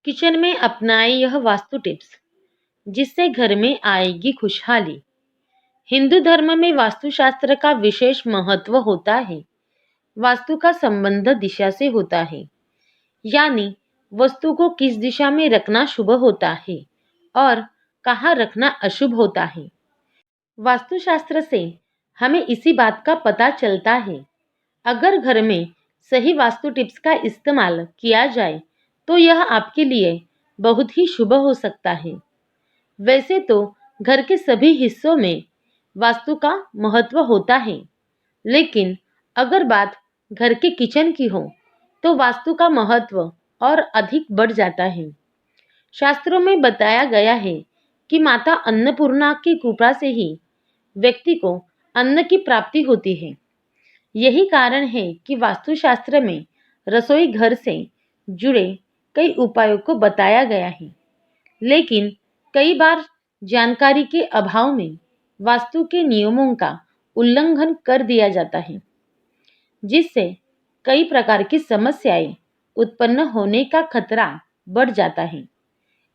Kitchen में अपनाएं यह वास्तु टिप्स जिससे घर में आएगी खुशहाली। हिंदू धर्म में वास्तुशास्त्र का विशेष महत्व होता है। वास्तु का संबंध दिशा से होता है, यानी वस्तु को किस दिशा में रखना शुभ होता है और कहाँ रखना अशुभ होता है। वास्तुशास्त्र से हमें इसी बात का पता चलता है। अगर घर में सही वास्तु टिप्स का इस्तेमाल किया जाए तो यह आपके लिए बहुत ही शुभ हो सकता है। वैसे तो घर के सभी हिस्सों में वास्तु का महत्व होता है, लेकिन अगर बात घर के किचन की हो तो वास्तु का महत्व और अधिक बढ़ जाता है। शास्त्रों में बताया गया है कि माता अन्नपूर्णा की कृपा से ही व्यक्ति को अन्न की प्राप्ति होती है। यही कारण है कि वास्तुशास्त्र में रसोई घर से जुड़े कई उपायों को बताया गया है, लेकिन कई बार जानकारी के अभाव में वास्तु के नियमों का उल्लंघन कर दिया जाता है, जिससे कई प्रकार की समस्याएं उत्पन्न होने का खतरा बढ़ जाता है।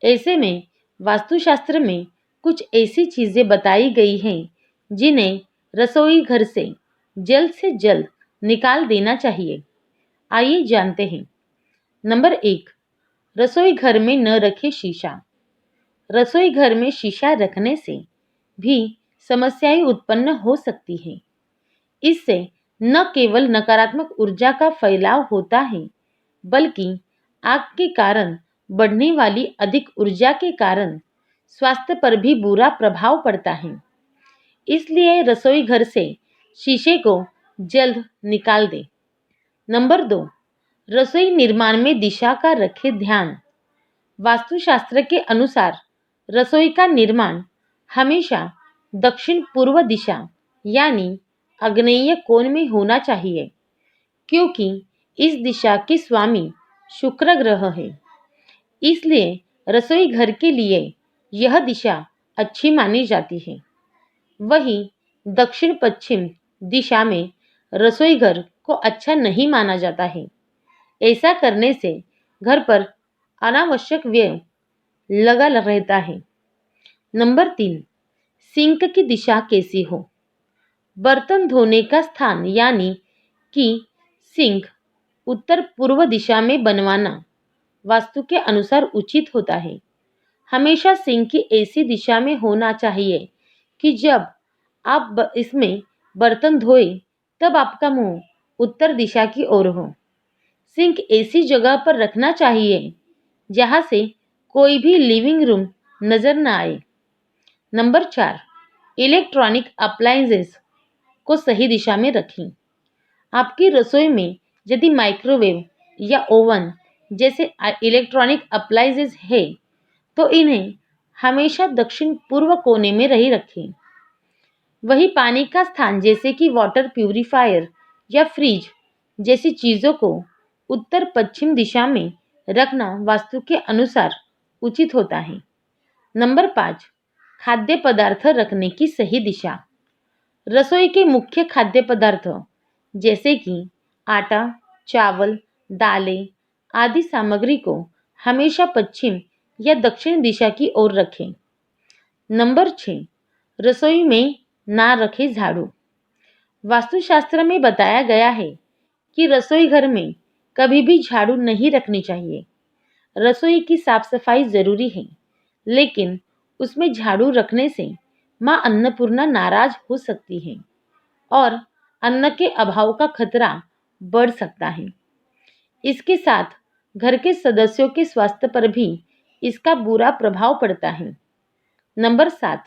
ऐसे में वास्तुशास्त्र में कुछ ऐसी चीजें बताई गई हैं जिन्हें रसोई घर से जल्द निकाल देना चाहिए। आइए जानते हैं। नंबर 1, रसोई घर में न रखें शीशा। रसोई घर में शीशा रखने से भी समस्याएं उत्पन्न हो सकती हैं। इससे न केवल नकारात्मक ऊर्जा का फैलाव होता है, बल्कि आग के कारण बढ़ने वाली अधिक ऊर्जा के कारण स्वास्थ्य पर भी बुरा प्रभाव पड़ता है। इसलिए रसोई घर से शीशे को जल्द निकाल दें। नंबर 2, रसोई निर्माण में दिशा का रखें ध्यान। वास्तुशास्त्र के अनुसार रसोई का निर्माण हमेशा दक्षिण पूर्व दिशा यानी आग्नेय कोण में होना चाहिए, क्योंकि इस दिशा के स्वामी शुक्र ग्रह है। इसलिए रसोई घर के लिए यह दिशा अच्छी मानी जाती है। वहीं दक्षिण पश्चिम दिशा में रसोई घर को अच्छा नहीं माना जाता है। ऐसा करने से घर पर अनावश्यक व्यय लगा रहता है। नंबर 3, सिंक की दिशा कैसी हो। बर्तन धोने का स्थान यानी कि सिंक उत्तर पूर्व दिशा में बनवाना वास्तु के अनुसार उचित होता है। हमेशा सिंक की ऐसी दिशा में होना चाहिए कि जब आप इसमें बर्तन धोए तब आपका मुंह उत्तर दिशा की ओर हो। सिंक ऐसी जगह पर रखना चाहिए जहां से कोई भी लिविंग रूम नजर न आए। नंबर 4, इलेक्ट्रॉनिक अप्लायंसेस को सही दिशा में रखें। आपकी रसोई में यदि माइक्रोवेव या ओवन जैसे इलेक्ट्रॉनिक अप्लायंसेस है तो इन्हें हमेशा दक्षिण पूर्व कोने में रखें। वही पानी का स्थान जैसे कि वाटर प्यूरिफायर या फ्रिज जैसी चीज़ों को उत्तर पश्चिम दिशा में रखना वास्तु के अनुसार उचित होता है। नंबर 5, खाद्य पदार्थ रखने की सही दिशा। रसोई के मुख्य खाद्य पदार्थ जैसे कि आटा, चावल, दालें आदि सामग्री को हमेशा पश्चिम या दक्षिण दिशा की ओर रखें। नंबर 6, रसोई में ना रखें झाड़ू। वास्तुशास्त्र में बताया गया है कि रसोई घर में कभी भी झाड़ू नहीं रखनी चाहिए। रसोई की साफ सफाई जरूरी है, लेकिन उसमें झाड़ू रखने से मां अन्नपूर्णा नाराज हो सकती है और अन्न के अभाव का खतरा बढ़ सकता है। इसके साथ घर के सदस्यों के स्वास्थ्य पर भी इसका बुरा प्रभाव पड़ता है। नंबर 7,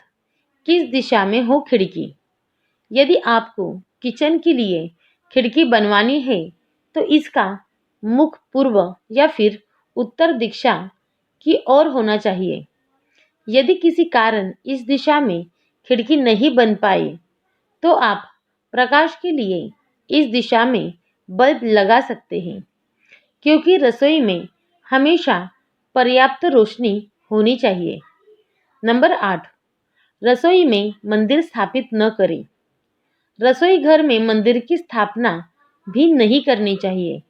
किस दिशा में हो खिड़की। यदि आपको किचन के लिए खिड़की बनवानी है तो इसका मुख पूर्व या फिर उत्तर दिशा की ओर होना चाहिए। यदि किसी कारण इस दिशा में खिड़की नहीं बन पाए तो आप प्रकाश के लिए इस दिशा में बल्ब लगा सकते हैं, क्योंकि रसोई में हमेशा पर्याप्त रोशनी होनी चाहिए। नंबर 8, रसोई में मंदिर स्थापित न करें। रसोई घर में मंदिर की स्थापना भी नहीं करनी चाहिए।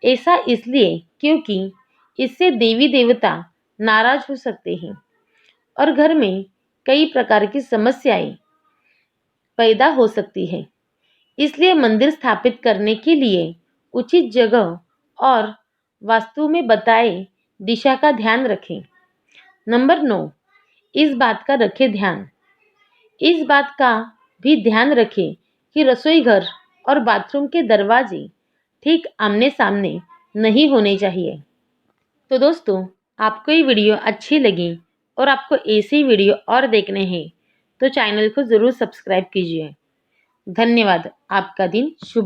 ऐसा इसलिए क्योंकि इससे देवी देवता नाराज हो सकते हैं और घर में कई प्रकार की समस्याएं पैदा हो सकती है। इसलिए मंदिर स्थापित करने के लिए उचित जगह और वास्तु में बताए दिशा का ध्यान रखें। नंबर 9, इस बात का रखें ध्यान। इस बात का भी ध्यान रखें कि रसोई घर और बाथरूम के दरवाजे ठीक आमने सामने नहीं होने चाहिए। तो दोस्तों, आपको ये वीडियो अच्छी लगी और आपको ऐसी वीडियो और देखने हैं तो चैनल को ज़रूर सब्सक्राइब कीजिए। धन्यवाद। आपका दिन शुभ